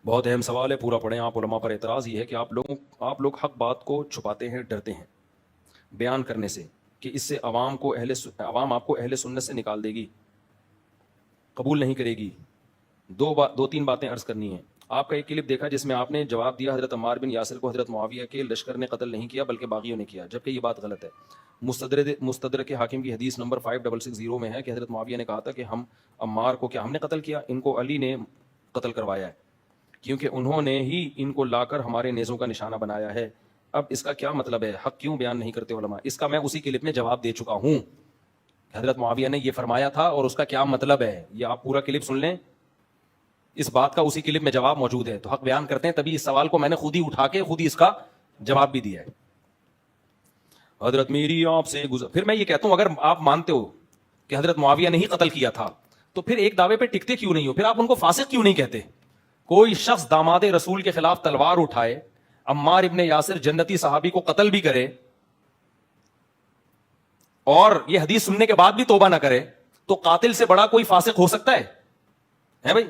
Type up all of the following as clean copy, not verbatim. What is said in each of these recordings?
بہت اہم سوال ہے، پورا پڑھیں آپ۔ علماء پر اعتراض یہ ہے کہ آپ لوگ حق بات کو چھپاتے ہیں، ڈرتے ہیں بیان کرنے سے کہ اس سے عوام آپ کو اہل سنت سے نکال دے گی، قبول نہیں کرے گی۔ دو تین باتیں عرض کرنی ہیں۔ آپ کا ایک کلپ دیکھا جس میں آپ نے جواب دیا حضرت عمار بن یاسر کو حضرت معاویہ کے لشکر نے قتل نہیں کیا بلکہ باغیوں نے کیا، جبکہ یہ بات غلط ہے۔ مستدرک حاکم کی حدیث نمبر 5660 میں ہے کہ حضرت معاویہ نے کہا تھا کہ ہم عمار کو کیا ہم نے قتل کیا، ان کو علی نے قتل کروایا ہے، کیونکہ انہوں نے ہی ان کو لا کر ہمارے نیزوں کا نشانہ بنایا ہے۔ اب اس کا کیا مطلب ہے؟ حق کیوں بیان نہیں کرتے علماء؟ اس کا میں اسی کلپ میں جواب دے چکا ہوں، حضرت معاویہ نے یہ فرمایا تھا اور اس کا کیا مطلب ہے، یہ آپ پورا کلپ سن لیں، اس بات کا اسی کلپ میں جواب موجود ہے۔ تو حق بیان کرتے ہیں، تبھی اس سوال کو میں نے خود ہی اٹھا کے خود ہی اس کا جواب بھی دیا ہے۔ حضرت میری آپ سے پھر میں یہ کہتا ہوں، اگر آپ مانتے ہو کہ حضرت معاویہ نے ہی قتل کیا تھا تو پھر ایک دعوے پہ ٹکتے کیوں نہیں ہو؟ پھر آپ ان کو فاسق کیوں نہیں کہتے؟ کوئی شخص داماد رسول کے خلاف تلوار اٹھائے، عمار ابن یاسر جنتی صحابی کو قتل بھی کرے اور یہ حدیث سننے کے بعد بھی توبہ نہ کرے، تو قاتل سے بڑا کوئی فاسق ہو سکتا ہے بھائی؟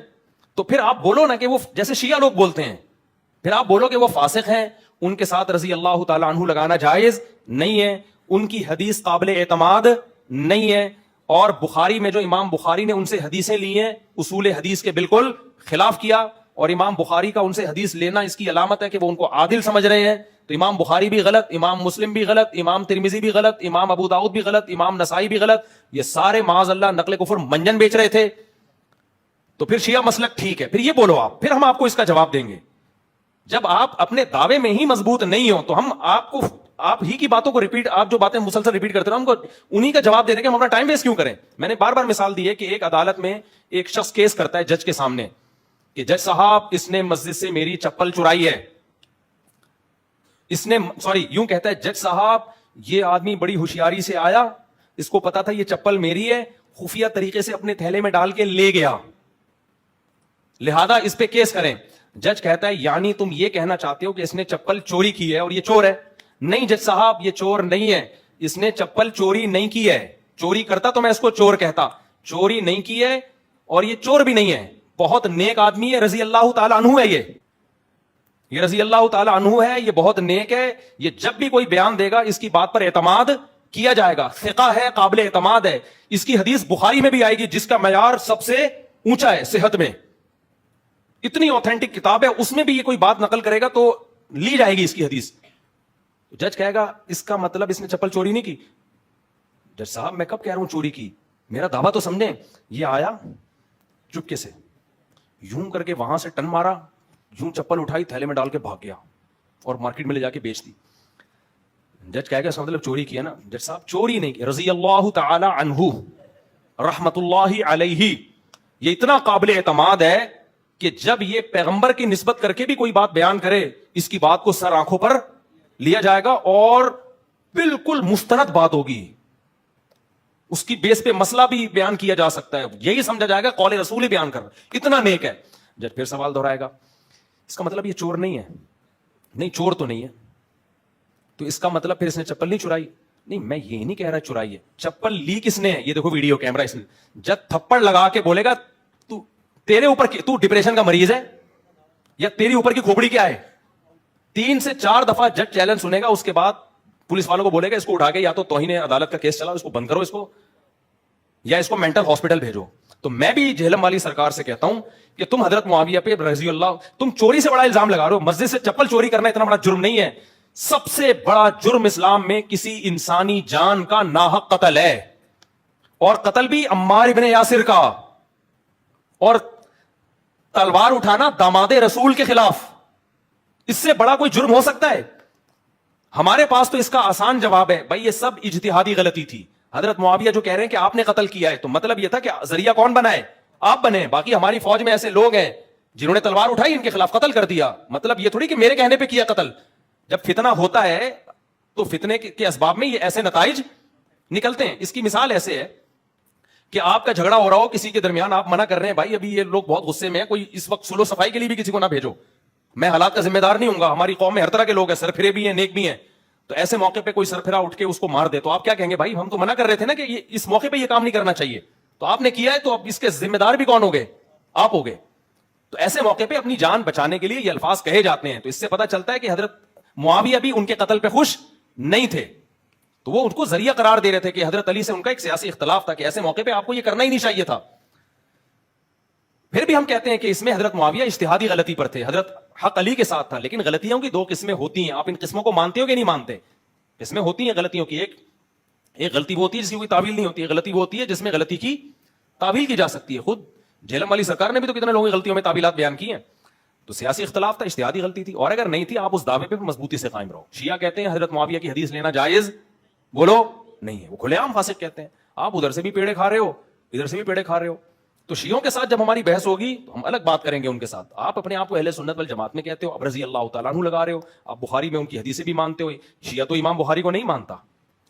تو پھر آپ بولو نا کہ وہ جیسے شیعہ لوگ بولتے ہیں، پھر آپ بولو کہ وہ فاسق ہیں، ان کے ساتھ رضی اللہ تعالی عنہ لگانا جائز نہیں ہے، ان کی حدیث قابل اعتماد نہیں ہے، اور بخاری میں جو امام بخاری نے ان سے حدیثیں لی ہیں اصول حدیث کے بالکل خلاف کیا، اور امام بخاری کا ان سے حدیث لینا اس کی علامت ہے کہ وہ ان کو عادل سمجھ رہے ہیں۔ تو امام بخاری بھی غلط، امام مسلم بھی غلط، امام ترمذی بھی غلط، امام ابو داؤد بھی غلط، امام نسائی بھی غلط، یہ سارے معاذ اللہ نقل کفر منجن بیچ رہے تھے۔ تو پھر شیعہ مسلک ٹھیک ہے، پھر یہ بولو آپ، پھر ہم آپ کو اس کا جواب دیں گے۔ جب آپ اپنے دعوے میں ہی مضبوط نہیں ہو تو ہم آپ ہی کی باتوں کو ریپیٹ، آپ جو باتیں مسلسل ریپیٹ کرتے ہیں ہم کو انہی کا جواب دے دیں کہ ہم اپنا ٹائم ویسٹ کیوں کریں۔ میں نے بار بار مثال دی ہے کہ ایک عدالت میں ایک شخص کیس کرتا ہے جج کے سامنے کہ جج صاحب اس نے مسجد سے میری چپل چرائی ہے، یوں کہتا ہے جج صاحب یہ آدمی بڑی ہوشیاری سے آیا، اس کو پتا تھا یہ چپل میری ہے، خفیہ طریقے سے اپنے تھیلے میں ڈال کے لے گیا، لہذا اس پہ کیس کریں۔ جج کہتا ہے یعنی تم یہ کہنا چاہتے ہو کہ اس نے چپل چوری کی ہے اور یہ چور ہے؟ نہیں جج صاحب، یہ چور نہیں ہے، اس نے چپل چوری نہیں کی ہے، چوری کرتا تو میں اس کو چور کہتا، چوری نہیں کی ہے اور یہ چور بھی نہیں ہے، بہت نیک آدمی ہے، رضی اللہ تعالی عنہ ہے، یہ رضی اللہ تعالی عنہ ہے، یہ بہت نیک ہے، یہ جب بھی کوئی بیان دے گا اس کی بات پر اعتماد کیا جائے گا، ثقہ ہے، قابل اعتماد ہے، اس کی حدیث بخاری میں بھی آئے گی جس کا معیار سب سے اونچا ہے صحت میں، اتنی اوتھینٹک کتاب ہے، اس میں بھی یہ کوئی بات نقل کرے گا تو لی جائے گی اس کی حدیث۔ جج کہے گا اس کا مطلب اس نے چپل چوری نہیں کی۔ جج صاحب میں کب کہہ رہا ہوں چوری کی، میرا دعویٰ تو سمجھیں۔ یہ آیا چپکے سے، یوں کر کے وہاں سے ٹن مارا، یوں چپل اٹھائی تھیلے میں ڈال کے بھاگ گیا اور مارکیٹ میں لے جا کے بیچ دی۔ جج کہے گا اس کا مطلب چوری کیا نا؟ جج صاحب چوری نہیں کی، رضی اللہ تعالی عنہ رحمت اللہ علیہ، یہ اتنا قابل اعتماد ہے کہ جب یہ پیغمبر کی نسبت کر کے بھی کوئی بات بیان کرے اس کی بات کو سر آنکھوں پر لیا جائے گا اور بالکل مستند بات ہوگی، اس کی بیس پہ مسئلہ بھی بیان کیا جا سکتا ہے، یہی سمجھا جائے گا قول رسول ہی بیان کر رہا، اتنا نیک ہے۔ جب پھر سوال دہرائے گا اس کا مطلب یہ چور نہیں ہے؟ نہیں چور تو نہیں ہے، تو اس کا مطلب پھر اس نے چپل نہیں چرائی؟ نہیں میں یہ نہیں کہہ رہا چرائی ہے، چپل لی کس نے ہے؟ یہ دیکھو ویڈیو کیمرہ، اس نے جب تھپڑ لگا کے بولے گا تیرے اوپر تو ڈپریشن کا مریض ہے یا تیری اوپر کی کھوپڑی کیا ہے؟ 3 سے 4 دفعہ جج چیلنج سنے گا، اس کے بعد پولیس والوں کو بولے گا اس کو اٹھا کے یا تو توہین عدالت کا کیس چلاؤ، اس کو بند کرو، اس کو یا اس کو مینٹل ہاسپٹل بھیجو۔ تو میں بھی جہلم والی سرکار سے کہتا ہوں کہ تم حضرت معاویہ پہ رضی اللہ، تم چوری سے بڑا الزام لگا رہے ہو، مسجد سے چپل چوری کرنا اتنا بڑا جرم نہیں ہے، سب سے بڑا جرم اسلام میں کسی انسانی جان کا ناحق قتل ہے، اور قتل بھی عمار ابن یاسر کا، اور تلوار اٹھانا داماد رسول کے خلاف، اس سے بڑا کوئی جرم ہو سکتا ہے؟ ہمارے پاس تو اس کا آسان جواب ہے، بھائی یہ سب اجتہادی غلطی تھی۔ حضرت معاویہ جو کہہ رہے ہیں کہ آپ نے قتل کیا ہے، تو مطلب یہ تھا کہ ذریعہ کون بنا ہے؟ آپ بنے، باقی ہماری فوج میں ایسے لوگ ہیں جنہوں نے تلوار اٹھائی ان کے خلاف قتل کر دیا، مطلب یہ تھوڑی کہ میرے کہنے پہ کیا قتل۔ جب فتنہ ہوتا ہے تو فتنے کے اسباب میں یہ ایسے نتائج نکلتے ہیں۔ اس کی مثال ایسے ہے کہ آپ کا جھگڑا ہو رہا ہو کسی کے درمیان، آپ منع کر رہے ہیں بھائی ابھی یہ لوگ بہت غصے میں ہیں، کوئی اس وقت سلو صفائی کے لیے بھی کسی کو نہ بھیجو، میں حالات کا ذمہ دار نہیں ہوں گا، ہماری قوم میں ہر طرح کے لوگ ہیں، سرفرے بھی ہیں، نیک بھی ہیں، تو ایسے موقع پہ کوئی سرفرا اٹھ کے اس کو مار دے تو آپ کیا کہیں گے؟ بھائی ہم تو منع کر رہے تھے نا کہ یہ اس موقع پہ یہ کام نہیں کرنا چاہیے، تو آپ نے کیا ہے، تو اب اس کے ذمہ دار بھی کون ہو گئے؟ آپ ہو گئے۔ تو ایسے موقع پہ اپنی جان بچانے کے لیے یہ الفاظ کہے جاتے ہیں. تو اس سے پتا چلتا ہے کہ حضرت معاویہ بھی ان کے قتل پہ خوش نہیں تھے, تو وہ ان کو ذریعہ قرار دے رہے تھے کہ حضرت علی سے ان کا ایک سیاسی اختلاف تھا کہ ایسے موقع پہ آپ کو یہ کرنا ہی نہیں چاہیے تھا. پھر بھی ہم کہتے ہیں کہ اس میں حضرت معاویہ اجتہادی غلطی پر تھے, حضرت حق علی کے ساتھ تھا. لیکن غلطیوں کی دو قسمیں ہوتی ہیں, آپ ان قسموں کو مانتے ہو کہ نہیں مانتے؟ قسمیں ہوتی ہیں غلطیوں کی. ایک غلطی وہ ہوتی ہے جس کی کوئی تعویل نہیں ہوتی ہے, غلطی وہ ہوتی ہے جس میں غلطی کی تعویل کی جا سکتی ہے. خود جہلم والی سرکار نے بھی تو کتنے لوگوں کی غلطیوں میں تعویلات بیان کی ہیں. تو سیاسی اختلاف تھا, اجتہادی غلطی تھی, اور اگر نہیں تھی آپ اس دعوے پہ مضبوطی سے قائم رہو. شیعہ کہتے ہیں حضرت معاویہ کی حدیث لینا جائز, بولو نہیں ہے, وہ کھلے عام فاسق کہتے ہیں. آپ ادھر سے بھی پیڑے کھا رہے ہو, ادھر سے بھی پیڑے کھا رہے ہو. تو شیعوں کے ساتھ جب ہماری بحث ہوگی تو ہم الگ بات کریں گے ان کے ساتھ. آپ اپنے آپ کو اہل سنت والجماعت میں کہتے ہو, اب رضی اللہ تعالیٰ عنہ لگا رہے ہو, آپ بخاری میں ان کی حدیثیں بھی مانتے ہو. شیعہ تو امام بخاری کو نہیں مانتا,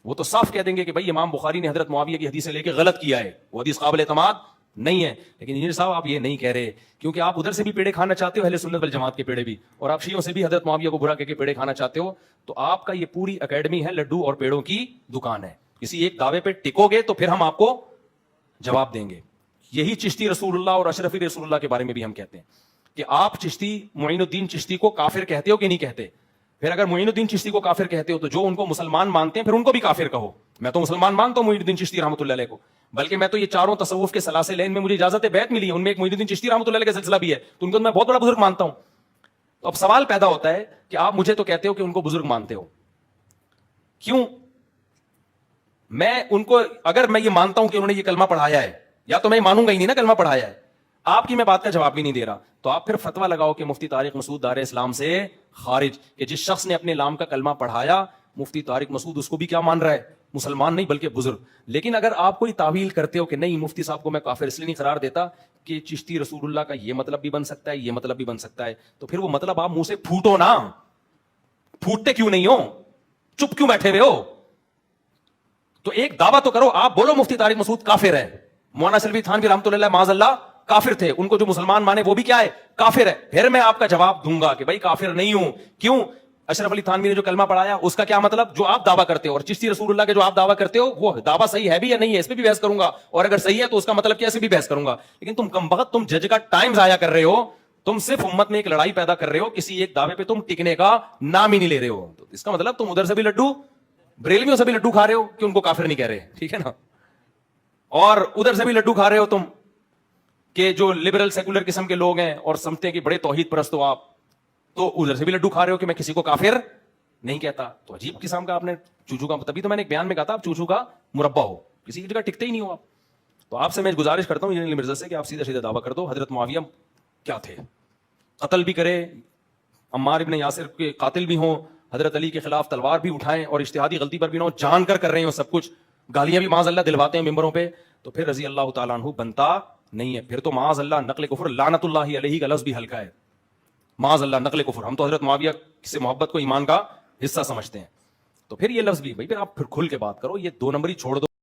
وہ تو صاف کہہ دیں گے کہ بھائی امام بخاری نے حضرت معاویہ کی حدیثیں لے کے غلط کیا ہے, وہ حدیث قابل اعتماد نہیں ہے. لیکن انجینئر صاحب آپ یہ نہیں کہہ رہے, کیونکہ آپ ادھر سے بھی پیڑے کھانا چاہتے ہو, اہل سنت والجماعت کے پیڑے بھی, اور آپ شیعوں سے بھی حضرت معاویہ کو برا کہہ کے پیڑے کھانا چاہتے ہو. تو آپ کا یہ پوری اکیڈمی ہے لڈو اور پیڑوں کی دکان ہے. کسی ایک دعوے پہ ٹکو گے تو پھر ہم آپ کو جواب دیں گے. یہی چشتی رسول اللہ اور اشرفی رسول اللہ کے بارے میں بھی ہم کہتے ہیں کہ آپ چشتی معین الدین چشتی کو کافر کہتے ہو کہ نہیں کہتے. پھر اگر معین الدین چشتی کو کافر کہتے ہو تو جو ان کو مسلمان مانتے ہیں پھر ان کو بھی کافر کہو. میں تو مسلمان مانتا ہوں معین الدین چشتی رحمۃ اللہ علیہ کو, بلکہ میں تو یہ چاروں تصوف کے سلاسل ہیں, ان میں مجھے اجازت بیعت ملی ہے, ان میں ایک معین الدین چشتی رحمۃ اللہ علیہ کا سلسلہ بھی ہے, تو ان کو میں بہت بڑا بزرگ مانتا ہوں. تو اب سوال پیدا ہوتا ہے کہ آپ مجھے تو کہتے ہو کہ ان کو بزرگ مانتے ہو, کیوں میں ان کو, اگر میں یہ مانتا ہوں کہ انہوں نے یہ کلمہ پڑھایا ہے, یا تو میں مانوں گا ہی نہیں نا کلمہ پڑھایا ہے. آپ کی میں بات کا جواب بھی نہیں دے رہا, تو آپ پھر فتویٰ لگاؤ کہ مفتی طارق مسعود دار اسلام سے خارج, کہ جس شخص نے اپنے نام کا کلمہ پڑھایا مفتی طارق مسعود اس کو بھی کیا مان رہا ہے, مسلمان نہیں بلکہ بزرگ. لیکن اگر آپ کوئی تعویل کرتے ہو کہ نہیں مفتی صاحب کو میں کافر اس لیے نہیں قرار دیتا کہ چشتی رسول اللہ کا یہ مطلب بھی بن سکتا ہے, یہ مطلب بھی بن سکتا ہے, تو پھر وہ مطلب آپ منہ سے پھوٹو نا. پھوٹتے کیوں نہیں ہو, چپ کیوں بیٹھے ہوئے ہو؟ تو ایک دعویٰ تو کرو, آپ بولو مفتی طارق مسعود کافر ہے, مولانا سلفی تھانوی رحمۃ اللہ معاذ اللہ کافر تھے, ان کو جو مسلمان مانے وہ بھی کیا ہے, کافر ہے. پھر میں آپ کا جواب دوں گا کہ بھائی کافر نہیں ہوں. کیوں؟ اشرف علی تھانوی نے جو کلمہ پڑھایا اس کا کیا مطلب جو آپ دعویٰ کرتے ہو, اور چشتی رسول اللہ کے جو آپ دعویٰ کرتے ہو وہ دعویٰ صحیح ہے بھی یا نہیں ہے, اس پہ بھی بحث کروں گا, اور اگر صحیح ہے تو اس کا مطلب کیا, اس پہ بھی بحث کروں گا. لیکن تم کم بخت, تم جج کا ٹائم ضائع کر رہے ہو, تم صرف امت میں ایک لڑائی پیدا کر رہے ہو, کسی ایک دعوے پہ تم ٹکنے کا نام ہی نہیں لے رہے ہو. تو اس کا مطلب تم ادھر سے بھی لڈو, بریلویوں سے بھی لڈو کھا رہے ہو کہ ان کو کافر نہیں کہہ رہے, ٹھیک ہے نا, اور ادھر سے بھی لڈو کھا رہے ہو تم کہ جو لبرل سیکولر قسم کے لوگ ہیں اور سمجھتے ہیں کہ بڑے توحید پرست ہو آپ, تو ادھر سے بھی لڈو کھا رہے ہو کہ میں کسی کو کافر نہیں کہتا. تو عجیب قسم کا آپ نے چوچو کا, تبھی تو میں نے ایک بیان میں کہا تھا آپ چوچو کا مربع ہو, کسی کی جگہ ٹکتے ہی نہیں ہو آپ. تو آپ سے میں گزارش کرتا ہوں انجینئر مرزا سے کہ آپ سیدھا سیدھا دعویٰ کر دو حضرت معاویہ کیا تھے, قتل بھی کرے, عمار ابن یاسر کے قاتل بھی ہوں, حضرت علی کے خلاف تلوار بھی اٹھائیں, اور اجتہادی غلطی پر بھی نہ ہو, جان کر رہے ہو سب کچھ, گالیاں بھی معاذ اللہ دلواتے ہیں ممبروں پہ, تو پھر رضی اللہ تعالیٰ عنہ بنتا نہیں ہے. پھر تو معاذ اللہ نقل کفر لعنت اللہ علیہ کا لفظ بھی ہلکا ہے, معاذ اللہ نقل کفر. ہم تو حضرت معاویہ سے محبت کو ایمان کا حصہ سمجھتے ہیں, تو پھر یہ لفظ بھی بھائی پھر آپ پھر کھل کے بات کرو, یہ دو نمبری چھوڑ دو.